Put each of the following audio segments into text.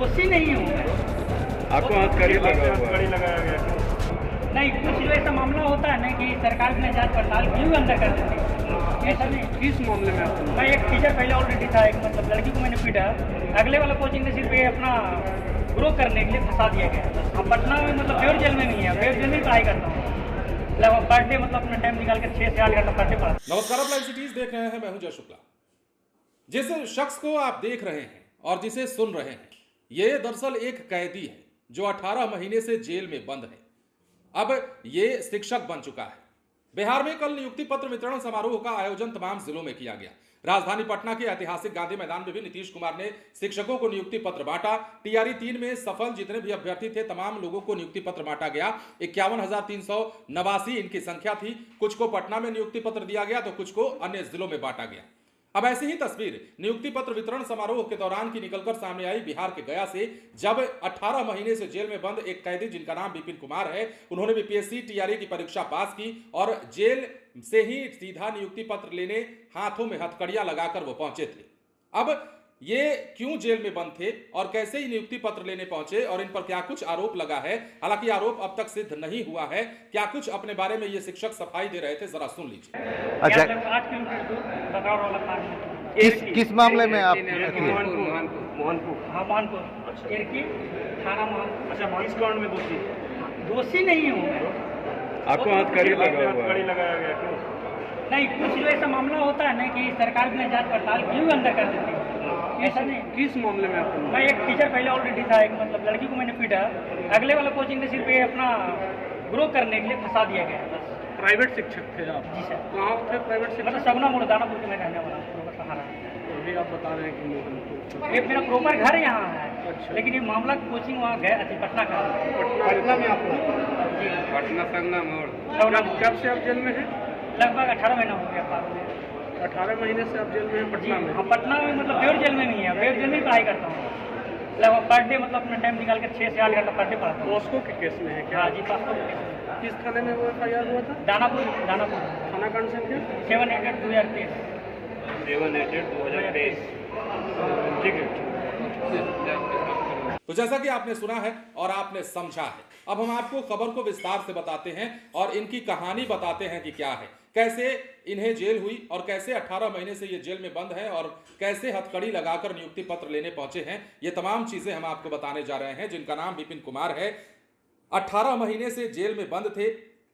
दोषी नहीं हूँ मैं। आपको हथकड़ी लगाया गया? नहीं, कुछ जो ऐसा मामला होता है ना कि सरकार ने जांच पड़ताल क्यों अंदर कर देती है, ऐसा नहीं। किस मामले में आपको? मैं एक टीचर पहले ऑलरेडी था, एक मतलब लड़की को मैंने पीटा, अगले वाला कोचिंग ने सिर्फ ये अपना ग्रो करने के लिए फंसा दिया गया। हम पटना में मतलब बेउर जेल में नहीं है, बेउर जेल में पढ़ाई करता हूँ, मतलब पर डे मतलब अपना टाइम निकाल कर 6 से 8 घंटा पर डे पढ़ा। नमस्कार, आप लाइव सिटीज देख रहे हैं, मैं हूं जय शुक्ला। जिस शख्स को आप देख रहे हैं और जिसे सुन रहे हैं, ये दरअसल एक कैदी है जो 18 महीने से जेल में बंद है। अब ये शिक्षक बन चुका है। बिहार में कल नियुक्ति पत्र वितरण समारोह का आयोजन तमाम जिलों में किया गया। राजधानी पटना के ऐतिहासिक गांधी मैदान में भी नीतीश कुमार ने शिक्षकों को नियुक्ति पत्र बांटा। टीआरई 3 में सफल जितने भी अभ्यर्थी थे तमाम लोगों को नियुक्ति पत्र बांटा गया। 51,389 इनकी संख्या थी। कुछ को पटना में नियुक्ति पत्र दिया गया तो कुछ को अन्य जिलों में बांटा गया। अब ऐसी ही तस्वीर नियुक्ति पत्र वितरण समारोह के दौरान की निकलकर सामने आई बिहार के गया से, जब 18 महीने से जेल में बंद एक कैदी जिनका नाम विपिन कुमार है, उन्होंने बीपीएससी टीआरई की परीक्षा पास की और जेल से ही सीधा नियुक्ति पत्र लेने हाथों में हथकड़ियां लगाकर वो पहुंचे थे। अब ये क्यों जेल में बंद थे और कैसे ही नियुक्ति पत्र लेने पहुंचे और इन पर क्या कुछ आरोप लगा है, हालांकि आरोप अब तक सिद्ध नहीं हुआ है। क्या कुछ अपने बारे में ये शिक्षक सफाई दे रहे थे, जरा सुन लीजिए। अच्छा, 8 किलोमीटर दूर बगौर वाला पार्क। किस मामले में आप? मोहनपुर। हाँ, मोहनपुर एरकी थाना मोहनपुर। अच्छा, किस कांड में दोषी? दोषी नहीं हूँ मैं। आपको हथकड़ी लगाया गया क्यों? नहीं, कुछ जो ऐसा मामला होता है ना कि सरकार ने जांच पड़ताल क्यों अंदर कर देती है, ऐसा नहीं। किस मामले में आपको? मैं एक टीचर पहले ऑलरेडी था, एक मतलब लड़की को मैंने पीटा, अगले वाला कोचिंग ने सिर्फ ये अपना ग्रो करने के लिए फंसा दिया गया बस। प्राइवेट शिक्षक थे आप? जी सर। कहाँ थे प्राइवेट शिक्षक? मतलब सगुना मोड़ दानापुर के मैं रहने वाला हूँ, सहारा। अभी आप बता रहे हैं कि मोहनपुर। ये मेरा प्रॉपर घर यहाँ है। अच्छा। लेकिन ये मामला कोचिंग वहाँ गया थी पटना का। पटना में आप? जी, पटना सगना मोड़। सगुना मोड़। कब से आप जेल में हैं? लगभग 18 महीना हो गया पास में। 18 महीने से आप जेल में हैं पटना में? हाँ, पटना में मतलब बेउर जेल में नहीं है, बेउर जेल में ही पढ़ाई करता हूँ, लगभग पर डे मतलब अपना टाइम निकाल कर 6 से 8 घंटा पर डे पढ़ाता हूँ। पॉस्को के केस में है क्या? हाँ जी, पासपों के केस में। किस थाने में वो FIR हुआ था? दानापुर थाना कौन सा क्या? 788/2023। 788/2023। ठीक है। तो जैसा कि आपने सुना है और आपने समझा है, अब हम आपको खबर को विस्तार से बताते हैं और इनकी कहानी बताते हैं कि क्या है, कैसे इन्हें जेल हुई और कैसे 18 महीने से ये जेल में बंद है और कैसे हथकड़ी लगाकर नियुक्ति पत्र लेने पहुंचे हैं। ये तमाम चीजें हम आपको बताने जा रहे हैं। जिनका नाम विपिन कुमार है, 18 महीने से जेल में बंद थे।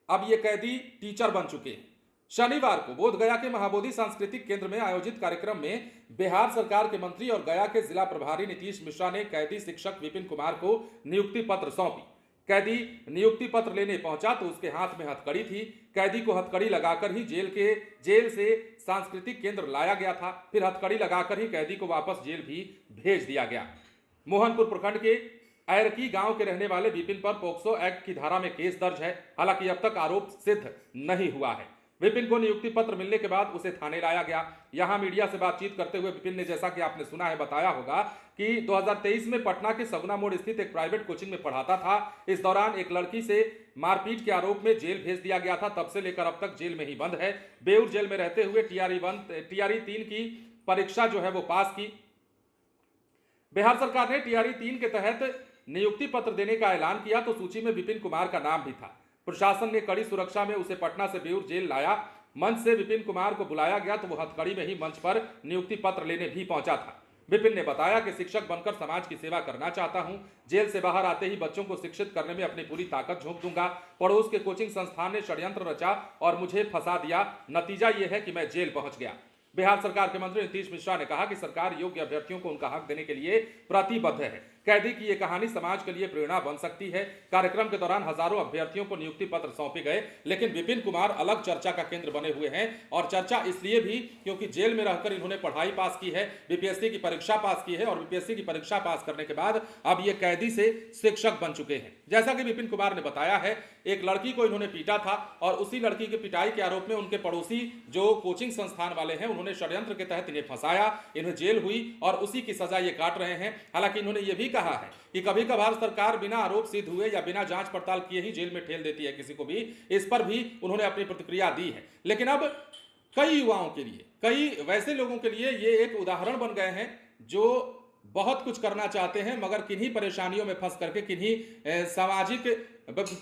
अब ये कैदी टीचर बन चुके हैं। शनिवार को बोधगया के महाबोधि सांस्कृतिक केंद्र में आयोजित कार्यक्रम में बिहार सरकार के मंत्री और गया के जिला प्रभारी नीतीश मिश्रा ने कैदी शिक्षक विपिन कुमार को नियुक्ति पत्र सौंपी। कैदी नियुक्ति पत्र लेने पहुंचा तो उसके हाथ में हथकड़ी थी। कैदी को हथकड़ी लगाकर ही जेल से सांस्कृतिक केंद्र लाया गया था। फिर हथकड़ी लगाकर ही कैदी को वापस जेल भी भेज दिया गया। मोहनपुर प्रखंड के ऐरकी गांव के रहने वाले विपिन पर पोक्सो एक्ट की धारा में केस दर्ज है। हालांकि अब तक आरोप सिद्ध नहीं हुआ है। विपिन को नियुक्ति पत्र मिलने के बाद उसे थाने लाया गया। यहां मीडिया से बातचीत करते हुए विपिन ने, जैसा कि आपने सुना है, बताया होगा कि 2023 में पटना के सगुना मोड़ स्थित एक प्राइवेट कोचिंग में पढ़ाता था। इस दौरान एक लड़की से मारपीट के आरोप में जेल भेज दिया गया था। तब से लेकर अब तक जेल में ही बंद है। बेउर जेल में रहते हुए टीआरई 3 की परीक्षा जो है वो पास की। बिहार सरकार ने टीआरई 3 के तहत नियुक्ति पत्र देने का ऐलान किया तो सूची में विपिन कुमार का नाम भी था। प्रशासन ने कड़ी सुरक्षा में उसे पटना से बेउर जेल लाया। मंच से विपिन कुमार को बुलाया गया तो वो हथकड़ी में ही मंच पर नियुक्ति पत्र लेने भी पहुंचा था। विपिन ने बताया कि शिक्षक बनकर समाज की सेवा करना चाहता हूं। जेल से बाहर आते ही बच्चों को शिक्षित करने में अपनी पूरी ताकत झोंक दूंगा। पड़ोस के कोचिंग संस्थान ने षड्यंत्र रचा और मुझे फंसा दिया। नतीजा यह है कि मैं जेल पहुंच गया। बिहार सरकार के मंत्री नीतीश मिश्रा ने कहा कि सरकार योग्य अभ्यर्थियों को उनका हक देने के लिए प्रतिबद्ध है। कैदी की यह कहानी समाज के लिए प्रेरणा बन सकती है। कार्यक्रम के दौरान हजारों अभ्यर्थियों को नियुक्ति पत्र सौंपे गए, लेकिन विपिन कुमार अलग चर्चा का केंद्र बने हुए हैं। और चर्चा इसलिए भी क्योंकि जेल में रहकर इन्होंने पढ़ाई पास की है, बीपीएससी की परीक्षा पास की है और बीपीएससी की परीक्षा पास करने के बाद अब ये कैदी से शिक्षक बन चुके हैं। जैसा कि विपिन कुमार ने बताया है, एक लड़की को इन्होंने पीटा था और उसी लड़की की पिटाई के आरोप में उनके पड़ोसी जो कोचिंग संस्थान वाले हैं, उन्होंने षड्यंत्र के तहत इन्हें फंसाया। इन्हें जेल हुई और उसी की सजा ये काट रहे हैं। हालांकि इन्होंने ये भी कहा है कि कभी कभार सरकार बिना आरोप सिद्ध हुए या बिना जांच पड़ताल किए ही जेल में ठेल देती है किसी को भी। इस पर भी उन्होंने अपनी प्रतिक्रिया दी है। लेकिन अब कई युवाओं के लिए, कई वैसे लोगों के लिए ये एक उदाहरण बन गए हैं जो बहुत कुछ करना चाहते हैं, मगर किन्हीं परेशानियों में फंस करके, किन्हीं सामाजिक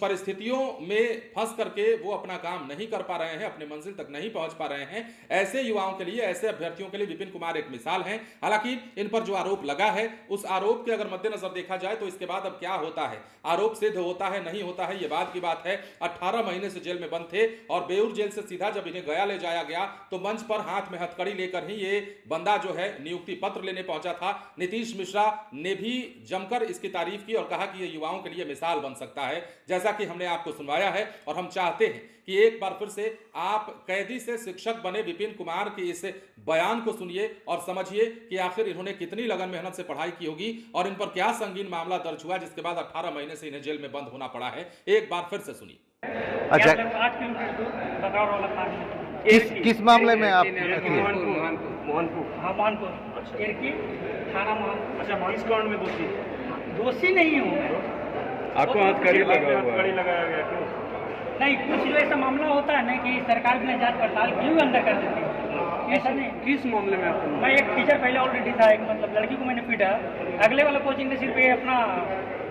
परिस्थितियों में फंस करके वो अपना काम नहीं कर पा रहे हैं, अपने मंजिल तक नहीं पहुंच पा रहे हैं। ऐसे युवाओं के लिए, ऐसे अभ्यर्थियों के लिए विपिन कुमार एक मिसाल हैं। हालांकि इन पर जो आरोप लगा है, उस आरोप के अगर मद्देनजर देखा जाए तो इसके बाद अब क्या होता है, आरोप सिद्ध होता है नहीं होता है, ये बात की बात है। 18 महीने से जेल में बंद थे और बेऊर जेल से सीधा जब इन्हें गया ले जाया गया तो मंच पर हाथ में हथकड़ी लेकर ही ये बंदा जो है नियुक्ति पत्र लेने पहुंचा था। नीतीश मिश्रा ने भी जमकर इसकी तारीफ की और कहा कि ये युवाओं के लिए मिसाल बन सकता है, जैसा कि हमने आपको सुनवाया है। और हम चाहते हैं कि एक बार फिर से आप कैदी से शिक्षक बने विपिन कुमार के इस बयान को सुनिए और समझिए कि आखिर इन्होंने कितनी लगन मेहनत से पढ़ाई की होगी और इन पर क्या संगीन मामला दर्ज हुआ जिसके बाद 18 महीने से इन्हें जेल में बंद होना पड़ा है। एक बार फिर से सुनिए। अच्छा, 8 किलोमीटर दूर बगौर वाला पार्क किस मामले में आप मोहनपुर। हाँ मोहनपुर इरकी थाना मोहनपुर। अच्छा, किस कांड में दोषी नहीं हूँ मैं। आपको हथकड़ी लगाया गया क्यों? नहीं, कुछ जो ऐसा मामला होता है ना कि सरकार बिना जांच पड़ताल क्यों अंदर कर देती है, ऐसा नहीं। किस मामले में आपको? मैं एक टीचर पहले ऑलरेडी था, एक मतलब लड़की को मैंने पीटा, अगले वाला कोचिंग में सिर्फ अपना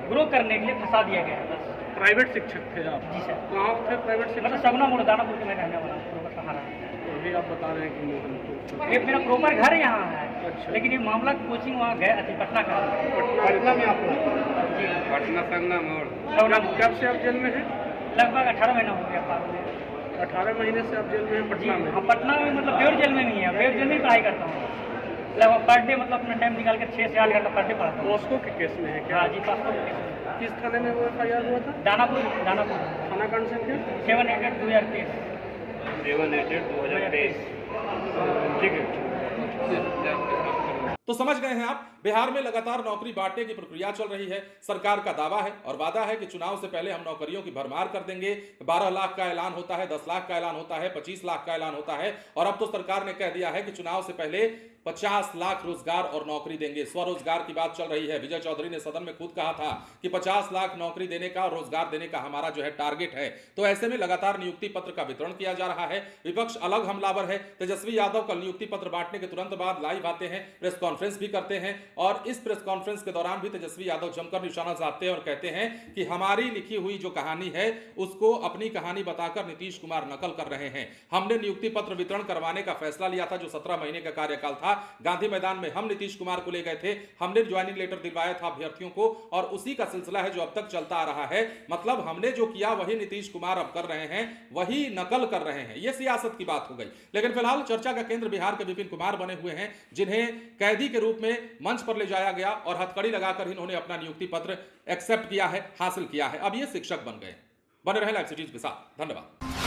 ग्रो करने के लिए फंसा दिया गया। प्राइवेट शिक्षक थे आप? जी सर। कहाँ थे प्राइवेट शिक्षक? मतलब सगुना मोड़ दानापुर के मैं रहने वाला हूँ, सहारा। अभी आप बता रहे हैं कि मोहनपुर। ये मेरा प्रॉपर घर यहाँ है। अच्छा। लेकिन ये मामला कोचिंग वहाँ गया थी पटना का। पटना में आपको? जी पटना सगना मोड़। सगुना कब से आप जेल में हैं? लगभग 18 महीना हो गया पास में। 18 महीने से आप जेल में हैं पटना में? हाँ, पटना में मतलब बेऊर जेल में नहीं है, बेऊर जेल में पढ़ाई करता हूँ। लगभग पर डे मतलब अपना टाइम निकाल कर 6 से 8 घंटा पर डे पढ़ाता हूँ। पॉस्को के केस में है क्या? हाँ जी, पासपोर्ट के केस में। किस थाने में वो FIR हुआ था? दानापुर थाना कांड संख्या? 788/2023। 788/2023। ठीक है। तो समझ गए हैं आप, बिहार में लगातार नौकरी बांटने की प्रक्रिया चल रही है। सरकार का दावा है और वादा है कि चुनाव से पहले हम नौकरियों की भरमार कर देंगे। 12 लाख का ऐलान होता है, 10 लाख का ऐलान होता है, 25 लाख का ऐलान होता है और अब तो सरकार ने कह दिया है कि चुनाव से पहले 50 लाख रोजगार और नौकरी देंगे। स्वरोजगार की बात चल रही है। विजय चौधरी ने सदन में खुद कहा था कि 50 लाख नौकरी देने का और रोजगार देने का हमारा जो है टारगेट है। तो ऐसे में लगातार नियुक्ति पत्र का वितरण किया जा रहा है। विपक्ष अलग हमलावर है। तेजस्वी यादव कल नियुक्ति पत्र बांटने के तुरंत बाद लाइव आते हैं, प्रेस कॉन्फ्रेंस भी करते हैं और इस प्रेस कॉन्फ्रेंस के दौरान भी तेजस्वी यादव जमकर निशाना साधते हैं और कहते हैं कि हमारी लिखी हुई जो कहानी है उसको अपनी कहानी बताकर नीतीश कुमार नकल कर रहे हैं। हमने नियुक्ति पत्र वितरण करवाने का फैसला लिया था जो 17 महीने का कार्यकाल था। गांधी मैदान में हम नीतीश कुमार को ले गए थे, हमने ज्वाइनिंग लेटर दिलवाया था अभ्यर्थियों को और उसी का सिलसिला है जो अब तक चलता आ रहा है। मतलब हमने जो किया वही नीतीश कुमार अब कर रहे हैं, वही नकल कर रहे हैं। यह सियासत की बात हो गई। लेकिन फिलहाल चर्चा का केंद्र बिहार के विपिन कुमार बने हुए हैं, जिन्हें कैदी के रूप में मंच पर ले जाया गया और हथकड़ी लगाकर इन्होंने अपना नियुक्ति पत्र एक्सेप्ट किया है, हासिल किया है। अब ये शिक्षक बन गए। बने रहे लाइव सिटीज के साथ। धन्यवाद।